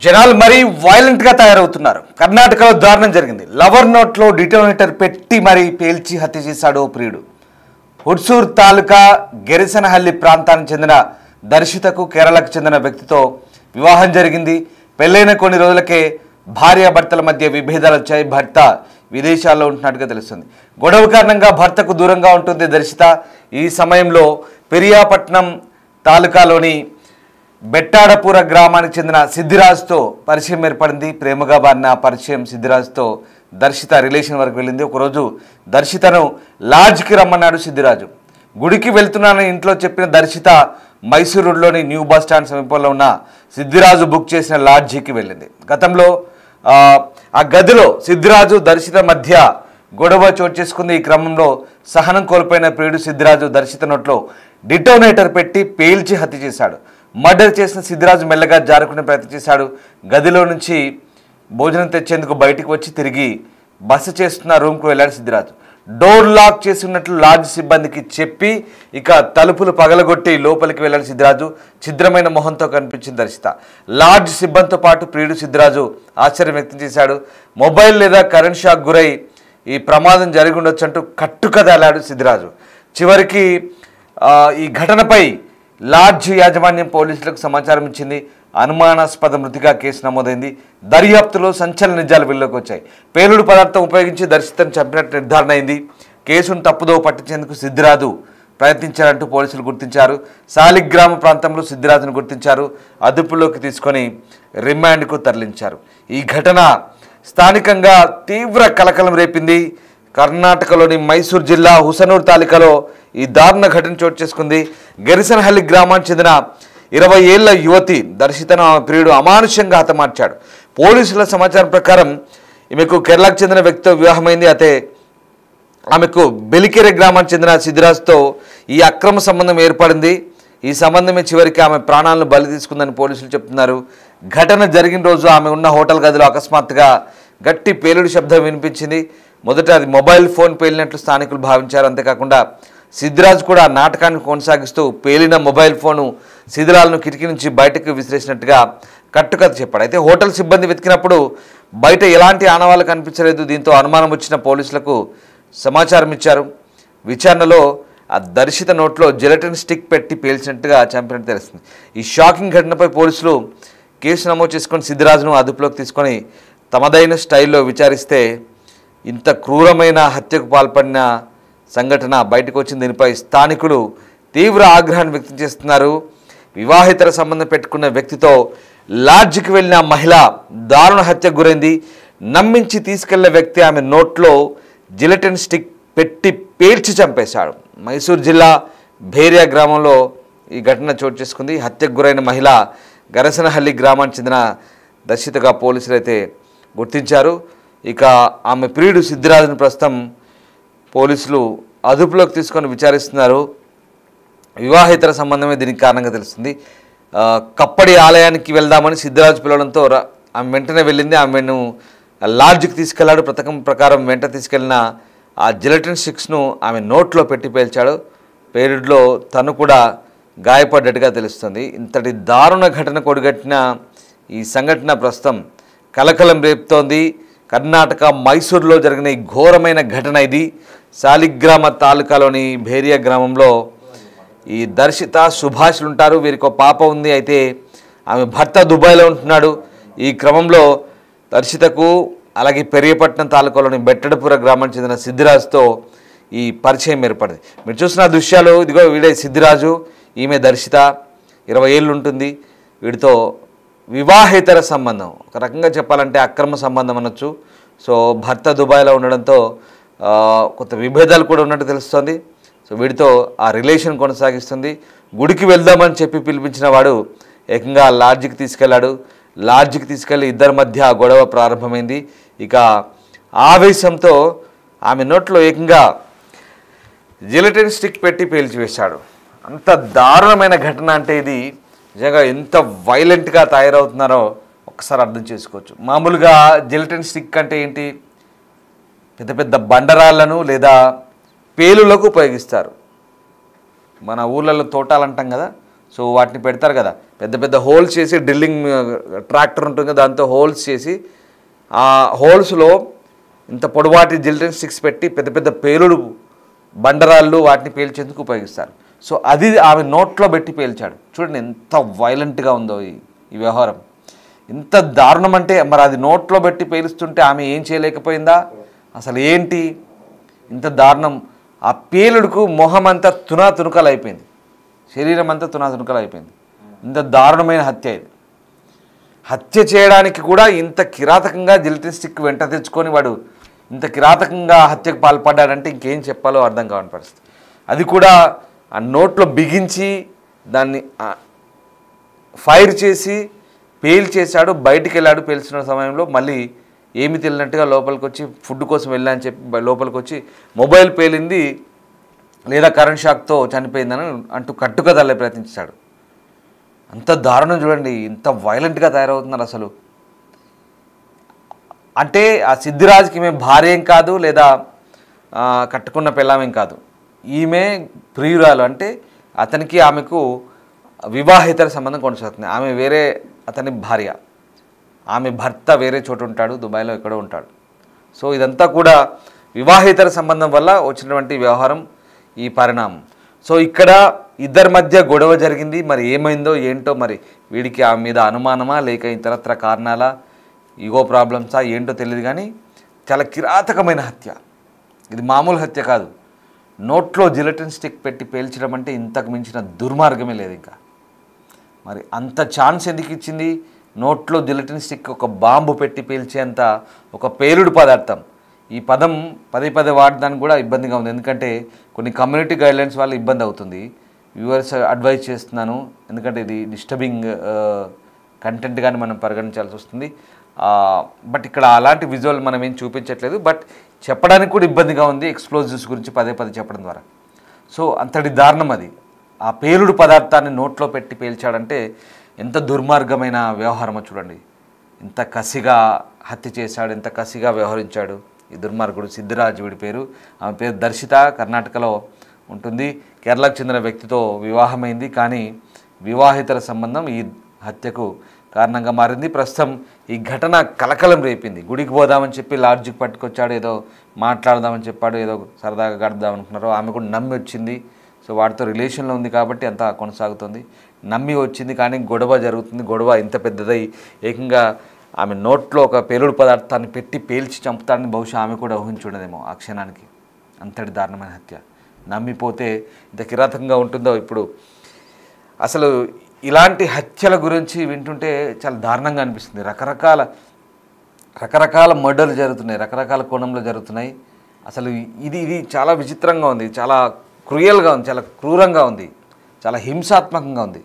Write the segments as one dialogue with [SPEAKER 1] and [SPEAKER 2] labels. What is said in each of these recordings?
[SPEAKER 1] జనాలు మరీ వైలెంట్ గా తయారవుతున్నారు. కర్ణాటకలో దారుణం జరిగింది. లవర్ నోట్ లో డిటోనేటర్ పెట్టి మరీ పేల్చి హత్య చేశాడు ఓ ప్రియుడు. హుడ్సూర్ తాలూకా గెరిసనహల్లి ప్రాంతానికి చెందిన దర్శితకు కేరళకు చెందిన వ్యక్తితో వివాహం జరిగింది. పెళ్ళైన కొన్ని రోజులకే భార్యాభర్తల మధ్య విభేదాలు వచ్చాయి. భర్త విదేశాల్లో ఉంటున్నట్టుగా తెలుస్తుంది. గొడవ కారణంగా భర్తకు దూరంగా ఉంటుంది దర్శిత. ఈ సమయంలో పెరియాపట్నం తాలూకాలోని బెట్టాడపుర గ్రామానికి చెందిన సిద్ధిరాజుతో పరిచయం ఏర్పడింది. ప్రేమగా బారిన పరిచయం సిద్ధిరాజుతో దర్శిత రిలేషన్ వరకు వెళ్ళింది. ఒకరోజు దర్శితను లాడ్జ్కి రమ్మన్నాడు సిద్ధిరాజు. గుడికి వెళ్తున్నానని ఇంట్లో చెప్పిన దర్శిత మైసూర్ రోడ్లోని న్యూ బస్ స్టాండ్ సమీపంలో ఉన్న సిద్ధిరాజు బుక్ చేసిన లాడ్జికి వెళ్ళింది. గతంలో ఆ గదిలో సిద్ధిరాజు దర్శిత మధ్య గొడవ చోటు చేసుకుంది. ఈ క్రమంలో సహనం కోల్పోయిన ప్రియుడు సిద్ధిరాజు దర్శిత నోట్లో డిటోనేటర్ పెట్టి పేల్చి హత్య చేశాడు. మర్డర్ చేసిన సిద్ధిరాజు మెల్లగా జారుకునే ప్రయత్నం చేశాడు. గదిలో నుంచి భోజనం తెచ్చేందుకు బయటికి వచ్చి తిరిగి బస చేస్తున్న రూమ్కు వెళ్ళాడు సిద్ధిరాజు. డోర్ లాక్ చేసి ఉన్నట్లు లాడ్జ్ సిబ్బందికి చెప్పి ఇక తలుపులు పగలగొట్టి లోపలికి వెళ్ళాడు సిద్ధిరాజు. ఛిద్రమైన మొహంతో కనిపించింది దర్శిత. లాడ్జ్ సిబ్బందితో పాటు ప్రియుడు సిద్ధిరాజు ఆశ్చర్యం వ్యక్తం చేశాడు. మొబైల్ లేదా కరెంట్ షాక్ గురై ఈ ప్రమాదం జరిగి ఉండొచ్చు అంటూ కట్టుకథ అల్లాడు సిద్ధిరాజు. చివరికి ఈ ఘటనపై లాడ్జ్ యాజమాన్యం పోలీసులకు సమాచారం ఇచ్చింది. అనుమానాస్పద మృతిగా కేసు నమోదైంది. దర్యాప్తులో సంచలన నిజాలు వెలుగులోకి వచ్చాయి. పేలుడు పదార్థం ఉపయోగించి దర్శితను చంపినట్టు నిర్ధారణ అయింది. కేసును తప్పుదో పట్టించేందుకు సిద్ధిరాజు ప్రయత్నించారంటూ పోలీసులు గుర్తించారు. సాలిగ్రామ ప్రాంతంలో సిద్ధిరాజును గుర్తించారు. అదుపులోకి తీసుకొని రిమాండ్కు తరలించారు. ఈ ఘటన స్థానికంగా తీవ్ర కలకలం రేపింది. కర్ణాటకలోని మైసూర్ జిల్లా హుసనూర్ తాలూకాలో ఈ దారుణ ఘటన చోటు చేసుకుంది. గెరిసనహల్లి గ్రామానికి చెందిన 20 ఏళ్ల యువతి దర్శితను ఆమె ప్రియుడు అమానుషంగా హతమార్చాడు. పోలీసుల సమాచారం ప్రకారం ఈమెకు కేరళకు చెందిన వ్యక్తితో వివాహమైంది. అయితే ఆమెకు బెలికెరె గ్రామానికి చెందిన సిద్ధిరాజుతో ఈ అక్రమ సంబంధం ఏర్పడింది. ఈ సంబంధమే చివరికి ఆమె ప్రాణాలను బలి తీసుకుందని పోలీసులు చెప్తున్నారు. ఘటన జరిగిన రోజు ఆమె ఉన్న హోటల్ గదిలో అకస్మాత్తుగా గట్టి పేలుడు శబ్దం వినిపించింది. మొదట అది మొబైల్ ఫోన్ పేలినట్లు స్థానికులు భావించారు. అంతేకాకుండా సిద్ధిరాజు కూడా నాటకాన్ని కొనసాగిస్తూ పేలిన మొబైల్ ఫోను శిథిలాలను కిటికీ నుంచి బయటకు విసిరేసినట్టుగా కట్టుకథ చెప్పాడు. అయితే హోటల్ సిబ్బంది వెతికినప్పుడు బయట ఎలాంటి ఆనవాళ్ళు కనిపించలేదు. దీంతో అనుమానం వచ్చిన పోలీసులకు సమాచారం ఇచ్చారు. విచారణలో ఆ దర్శిత నోట్లో జెలటిన్ స్టిక్ పెట్టి పేల్చినట్టుగా చంపినట్టు తెలుస్తుంది. ఈ షాకింగ్ ఘటనపై పోలీసులు కేసు నమోదు చేసుకొని సిద్ధిరాజును అదుపులోకి తీసుకొని తమదైన స్టైల్లో విచారిస్తే ఇంత క్రూరమైన హత్యకు పాల్పడిన సంఘటన బయటకు వచ్చింది. దీనిపై స్థానికులు తీవ్ర ఆగ్రహాన్ని వ్యక్తం చేస్తున్నారు. వివాహేతర సంబంధం పెట్టుకున్న వ్యక్తితో లాడ్జికి వెళ్ళిన మహిళ దారుణ హత్యకు గురైంది. నమ్మించి తీసుకెళ్లిన వ్యక్తి ఆమె నోట్లో జిలెటిన్ స్టిక్ పెట్టి పేల్చి చంపేశాడు. మైసూర్ జిల్లా భేరియా గ్రామంలో ఈ ఘటన చోటు చేసుకుంది. హత్యకు గురైన మహిళ గరసనహల్లి గ్రామానికి చెందిన దర్శితగా పోలీసులు అయితే గుర్తించారు. ఇక ఆమె ప్రియుడు సిద్ధిరాజును ప్రస్తుతం పోలీసులు అదుపులోకి తీసుకొని విచారిస్తున్నారు. వివాహేతర సంబంధమే దీనికి కారణంగా తెలుస్తుంది. కప్పడి ఆలయానికి వెళ్దామని సిద్ధిరాజు పిలవడంతో ఆమె వెంటనే వెళ్ళింది. ఆమెను లాడ్జ్కి తీసుకెళ్లాడు. పథకం ప్రకారం వెంట తీసుకెళ్లిన ఆ జిలెటిన్ స్టిక్స్ను ఆమె నోట్లో పెట్టి పేల్చాడు. పేలుడులో తను కూడా గాయపడ్డట్టుగా తెలుస్తుంది. ఇంతటి దారుణ ఘటన కొడిగట్టిన ఈ సంఘటన ప్రస్తుతం కలకలం రేపుతోంది. కర్ణాటక మైసూర్లో జరిగిన ఈ ఘోరమైన ఘటన ఇది. సాలిగ్రామ తాలూకాలోని భేరియా గ్రామంలో ఈ దర్శిత సుభాష్లు ఉంటారు. వీరికి ఒక పాప ఉంది. అయితే ఆమె భర్త దుబాయ్లో ఉంటున్నాడు. ఈ క్రమంలో దర్శితకు అలాగే పెరియపట్నం తాలూకాలోని బెట్టడపుర గ్రామానికి చెందిన సిద్ధిరాజుతో ఈ పరిచయం ఏర్పడింది. మీరు చూసిన దృశ్యాలు ఇదిగో వీడే సిద్ధిరాజు, ఈమె దర్శిత. 20 ఏళ్ళు ఉంటుంది. వీడితో వివాహేతర సంబంధం, ఒక రకంగా చెప్పాలంటే అక్రమ సంబంధం అనొచ్చు. సో భర్త దుబాయ్లో ఉండడంతో కొంత విభేదాలు కూడా ఉన్నట్టు తెలుస్తుంది. సో వీడితో ఆ రిలేషన్ కొనసాగిస్తుంది. గుడికి వెళ్దామని చెప్పి పిలిపించిన వాడు ఏకంగా లాడ్జికి తీసుకెళ్లాడు. లాడ్జికి తీసుకెళ్లి ఇద్దరి మధ్య గొడవ ప్రారంభమైంది. ఇక ఆవేశంతో ఆమె నోట్లో ఏకంగా జిలెటిన్ స్టిక్ పెట్టి పేల్చివేశాడు. అంత దారుణమైన ఘటన అంటే ఇది నిజంగా ఎంత వైలెంట్గా తయారవుతున్నారో ఒక్కసారి అర్థం చేసుకోవచ్చు. మామూలుగా జిలెటిన్ స్టిక్ అంటే ఏంటి? పెద్ద పెద్ద బండరాళ్లను లేదా పేలులకు ఉపయోగిస్తారు. మన ఊళ్ళల్లో తోటాలు అంటాం కదా. సో వాటిని పెడతారు కదా, పెద్ద పెద్ద హోల్స్ చేసి డ్రిల్లింగ్ ట్రాక్టర్ ఉంటుంది కదా, దాంతో హోల్స్ చేసి ఆ హోల్స్లో ఇంత పొడవాటి జిల్టన్ స్టిక్స్ పెట్టి పెద్ద పెద్ద పేలుడు బండరాళ్ళు వాటిని పేల్చేందుకు ఉపయోగిస్తారు. సో అది ఆమె నోట్లో పెట్టి పేల్చాడు. చూడండి ఎంత వైలెంట్గా ఉందో ఈ వ్యవహారం, ఇంత దారుణం. అంటే మరి అది నోట్లో పెట్టి పేలుస్తుంటే ఆమె ఏం చేయలేకపోయిందా? అసలు ఏంటి ఇంత దారుణం? ఆ పేలుడుకు మొహం అంతా తునాతునకలు అయిపోయింది, శరీరం అంతా తునాతునకలు అయిపోయింది. ఇంత దారుణమైన హత్య ఇది. హత్య చేయడానికి కూడా ఇంత కిరాతకంగా జిల్టిన్ స్టిక్ వెంట తెచ్చుకొని వాడు ఇంత కిరాతకంగా హత్యకు పాల్పడ్డాడంటే ఇంకేం చెప్పాలో అర్థం కావని పరిస్థితి. అది కూడా ఆ నోట్లో బిగించి దాన్ని ఫైర్ చేసి పేల్చేశాడు. బయటికి వెళ్ళాడు. పేల్చిన సమయంలో మళ్ళీ ఏమి తెలియనట్టుగా లోపలికి వచ్చి ఫుడ్ కోసం వెళ్ళా అని చెప్పి లోపలికి వచ్చి మొబైల్ పేలింది లేదా కరెంట్ షాక్తో చనిపోయిందని అంటూ కట్టుకదల్లే ప్రయత్నించాడు. అంత దారుణం చూడండి, ఇంత వైలెంట్గా తయారవుతున్నారు అసలు. అంటే ఆ సిద్ధిరాజ్కి ఈమె భార్య ఏం కాదు, లేదా కట్టుకున్న పెళ్ళామేం కాదు, ఈమె ప్రియురాలు. అంటే అతనికి ఆమెకు వివాహేతర సంబంధం కొనసాగుతుంది. ఆమె వేరే అతని భార్య, ఆమె భర్త వేరే చోటు ఉంటాడు, దుబాయ్లో ఎక్కడో ఉంటాడు. సో ఇదంతా కూడా వివాహేతర సంబంధం వల్ల వచ్చినటువంటి వ్యవహారం, ఈ పరిణామం. సో ఇక్కడ ఇద్దరి మధ్య గొడవ జరిగింది. మరి ఏమైందో ఏంటో, మరి వీడికి ఆమె మీద అనుమానమా లేక ఇతరత్ర కారణాలా, ఈగో ప్రాబ్లమ్సా ఏంటో తెలియదు. కానీ చాలా కిరాతకమైన హత్య ఇది, మామూలు హత్య కాదు. నోట్లో జిలటిన్ స్టిక్ పెట్టి పేల్చడం అంటే ఇంతకు మించిన దుర్మార్గమే లేదు ఇంకా. మరి అంత ఛాన్స్ ఎందుకు ఇచ్చింది? నోట్లో జిలటిన్ స్టిక్ ఒక బాంబు పెట్టి పేల్చేంత ఒక పేలుడు పదార్థం. ఈ పదం పదే పదే వాడడానికి కూడా ఇబ్బందిగా ఉంది, ఎందుకంటే కొన్ని కమ్యూనిటీ గైడ్లైన్స్ వల్ల ఇబ్బంది అవుతుంది. వ్యూవర్స్ అడ్వైజ్ చేస్తున్నాను, ఎందుకంటే ఇది డిస్టర్బింగ్ కంటెంట్గానే మనం పరిగణించాల్సి వస్తుంది. బట్ ఇక్కడ అలాంటి విజువల్ మనం ఏం చూపించట్లేదు, బట్ చెప్పడానికి కూడా ఇబ్బందిగా ఉంది ఎక్స్ప్లోజివ్స్ గురించి పదే పదే చెప్పడం ద్వారా. సో అంతటి దారుణం అది. ఆ పేలుడు పదార్థాన్ని నోట్లో పెట్టి పేల్చాడంటే ఎంత దుర్మార్గమైన వ్యవహారమో చూడండి. ఎంత కసిగా హత్య చేశాడు, ఎంత కసిగా వ్యవహరించాడు ఈ దుర్మార్గుడు. సిద్ధిరాజ్ వీడి పేరు. ఆమె పేరు దర్శిత, కర్ణాటకలో ఉంటుంది. కేరళకు చెందిన వ్యక్తితో వివాహమైంది, కానీ వివాహేతర సంబంధం ఈ హత్యకు కారణంగా మారింది. ప్రస్తుతం ఈ ఘటన కలకలం రేపింది. గుడికి పోదామని చెప్పి లాడ్జికి పట్టుకొచ్చాడు, ఏదో మాట్లాడదామని చెప్పాడు, ఏదో సరదాగా గడుపుదాం అనుకున్నారు. ఆమె కూడా నమ్మి వచ్చింది. సో వాటితో రిలేషన్లో ఉంది కాబట్టి అంతా కొనసాగుతుంది. నమ్మి వచ్చింది, కానీ గొడవ జరుగుతుంది. గొడవ ఇంత పెద్దదై ఏకంగా ఆమె నోట్లో ఒక పేలుడు పదార్థాన్ని పెట్టి పేల్చి చంపుతాడని బహుశా ఆమె కూడా ఊహించుండదేమో ఆ క్షణానికి. అంతటి దారుణమైన హత్య. నమ్మిపోతే ఇంత కిరాతకంగా ఉంటుందో. ఇప్పుడు అసలు ఇలాంటి హత్యల గురించి వింటుంటే చాలా దారుణంగా అనిపిస్తుంది. రకరకాల మర్డర్లు జరుగుతున్నాయి, రకరకాల కోణంలో జరుగుతున్నాయి. అసలు ఇది చాలా విచిత్రంగా ఉంది, చాలా క్రూయల్గా ఉంది, చాలా క్రూరంగా ఉంది, చాలా హింసాత్మకంగా ఉంది.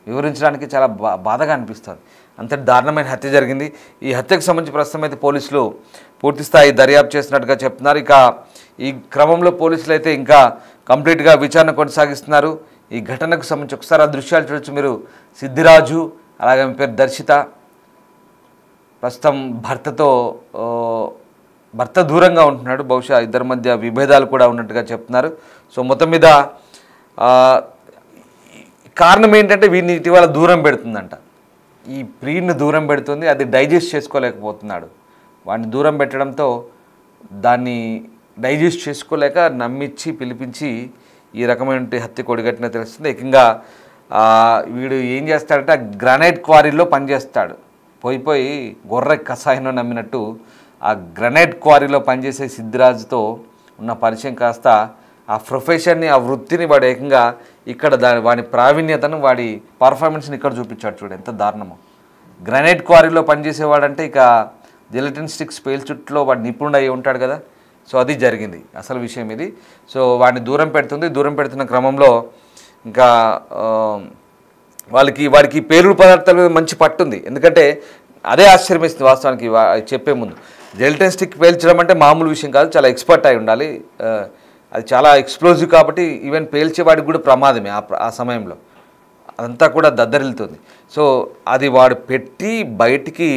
[SPEAKER 1] వివరించడానికి చాలా బాధగా అనిపిస్తుంది. అంతటి దారుణమైన హత్య జరిగింది. ఈ హత్యకు సంబంధించి ప్రస్తుతం అయితే పోలీసులు పూర్తిస్థాయి దర్యాప్తు చేస్తున్నట్టుగా చెప్తున్నారు. ఇక ఈ క్రమంలో పోలీసులు అయితే ఇంకా కంప్లీట్గా విచారణ కొనసాగిస్తున్నారు. ఈ ఘటనకు సంబంధించి ఒకసారి ఆ దృశ్యాలు చూడొచ్చు మీరు. సిద్ధిరాజు, అలాగే ఆమె పేరు దర్శిత, ప్రస్తుతం భర్త దూరంగా ఉంటున్నాడు. బహుశా ఇద్దరి మధ్య విభేదాలు కూడా ఉన్నట్టుగా చెప్తున్నారు. సో మొత్తం మీద కారణం ఏంటంటే వీడిని ఇటీవల దూరం పెడుతుందంట. ఈ ప్రియుడిని దూరం పెడుతుంది, అది డైజెస్ట్ చేసుకోలేకపోతున్నాడు. వాడిని దూరం పెట్టడంతో దాన్ని డైజెస్ట్ చేసుకోలేక నమ్మించి పిలిపించి ఈ రకమైన హత్య కొడిగట్టిన తెలుస్తుంది. ఏకంగా వీడు ఏం చేస్తాడంటే గ్రానైట్ క్వారీలో పనిచేస్తాడు. పోయి గొర్రె కషాయంలో నమ్మినట్టు ఆ గ్రానైట్ క్వారీలో పనిచేసే సిద్ధిరాజుతో ఉన్న పరిచయం కాస్త ఆ ప్రొఫెషన్ని, ఆ వృత్తిని వాడు ఏకంగా ఇక్కడ వాడి ప్రావీణ్యతను, వాడి పర్ఫార్మెన్స్ని ఇక్కడ చూపించాడు. చూడు ఎంత దారుణమో. గ్రానైట్ క్వారీలో పనిచేసేవాడంటే ఇక జిలటిన్ స్టిక్స్ పేల్చుట్లో వాడు నిపుణుడు అయి ఉంటాడు కదా. సో అది జరిగింది అసలు విషయం ఇది. సో వాడిని దూరం పెడుతుంది. దూరం పెడుతున్న క్రమంలో ఇంకా వాడికి పేలుడు పదార్థాల మీద మంచి పట్టుంది. ఎందుకంటే అదే ఆశ్చర్యమేస్తుంది వాస్తవానికి చెప్పే ముందు. జిలటిన్ స్టిక్ పేల్చడం అంటే మామూలు విషయం కాదు, చాలా ఎక్స్పర్ట్ అయి ఉండాలి. అది చాలా ఎక్స్ప్లోజివ్ కాబట్టి ఈవెన్ పేల్చేవాడికి కూడా ప్రమాదమే ఆ సమయంలో. అదంతా కూడా దద్దరిల్లుతుంది. సో అది వాడు పెట్టి బయటికి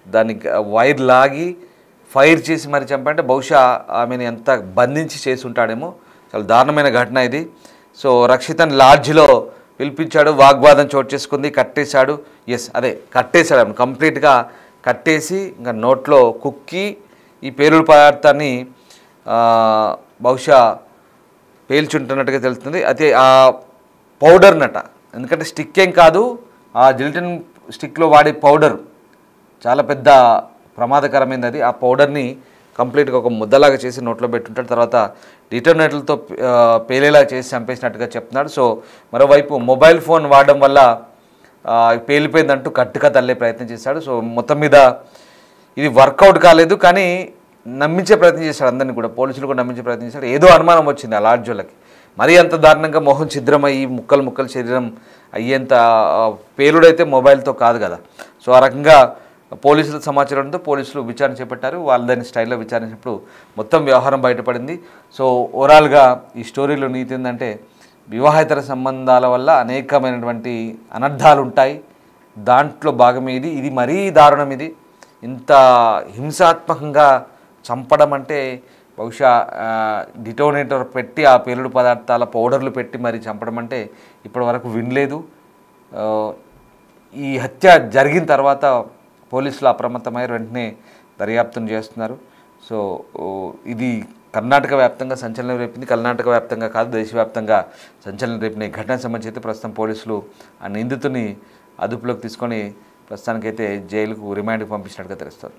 [SPEAKER 1] దాన్ని వైర్ లాగి ఫైర్ చేసి మరి చంపంటే బహుశా ఆమెను ఎంత బంధించి చేసి ఉంటాడేమో. చాలా దారుణమైన ఘటన ఇది. సో రక్షితన్ లాడ్జ్లో పిలిపించాడు, వాగ్వాదం చోటు చేసుకుంది, కట్టేశాడు. అదే కట్టేశాడు, కంప్లీట్గా కట్టేసి ఇంకా నోట్లో కుక్కి ఈ పేలుడు పదార్థాన్ని బహుశా పేల్చుంటున్నట్టుగా తెలుస్తుంది. అయితే ఆ పౌడర్నట, ఎందుకంటే స్టిక్ ఏం కాదు, ఆ జిలిటిన్ స్టిక్లో వాడే పౌడర్ చాలా పెద్ద ప్రమాదకరమైనది. అది ఆ పౌడర్ని కంప్లీట్గా ఒక ముద్దలాగా చేసి నోట్లో పెట్టుంటాడు. తర్వాత డిటోనేటర్లతో పేలేలా చేసి చంపేసినట్టుగా చెప్తున్నాడు. సో మరోవైపు మొబైల్ ఫోన్ వాడడం వల్ల పేలిపోయిందంటూ కట్టుగా తల్లే ప్రయత్నం చేశాడు. సో మొత్తం మీద ఇది వర్కౌట్ కాలేదు, కానీ నమ్మించే ప్రయత్నం చేశాడు అందరినీ కూడా, పోలీసులు కూడా నమ్మించే ప్రయత్నం చేశాడు. ఏదో అనుమానం వచ్చింది ఆ లాడ్జోళ్ళకి, మరీ అంత దారుణంగా మొహం ఛిద్రమయ్యి ముక్కలు శరీరం అయ్యేంత పేలుడైతే మొబైల్తో కాదు కదా. సో ఆ రకంగా పోలీసుల సమాచారంతో పోలీసులు విచారణ చేపట్టారు. వాళ్ళ దాని స్టైల్లో విచారించినప్పుడు మొత్తం వ్యవహారం బయటపడింది. సో ఓవరాల్గా ఈ స్టోరీలో నీతి ఏంటంటే, వివాహేతర సంబంధాల వల్ల అనేకమైనటువంటి అనర్థాలు ఉంటాయి, దాంట్లో భాగమే ఇది మరీ దారుణం. ఇది ఇంత హింసాత్మకంగా చంపడం అంటే బహుశా డిటోనేటర్ పెట్టి ఆ పేలుడు పదార్థాల పౌడర్లు పెట్టి మరి చంపడం అంటే ఇప్పటి వరకు వినలేదు. ఈ హత్య జరిగిన తర్వాత పోలీసులు అప్రమత్తమయ్యారు, వెంటనే దర్యాప్తును చేస్తున్నారు. సో ఇది కర్ణాటక వ్యాప్తంగా సంచలనం రేపింది. కర్ణాటక వ్యాప్తంగా కాదు, దేశవ్యాప్తంగా సంచలనం రేపిన ఈ ఘటన సంబంధించి అయితే ప్రస్తుతం పోలీసులు ఆ నిందితుని అదుపులోకి తీసుకొని ప్రస్తుతానికైతే జైలుకు రిమాండ్కి పంపించినట్టుగా తెలుస్తుంది.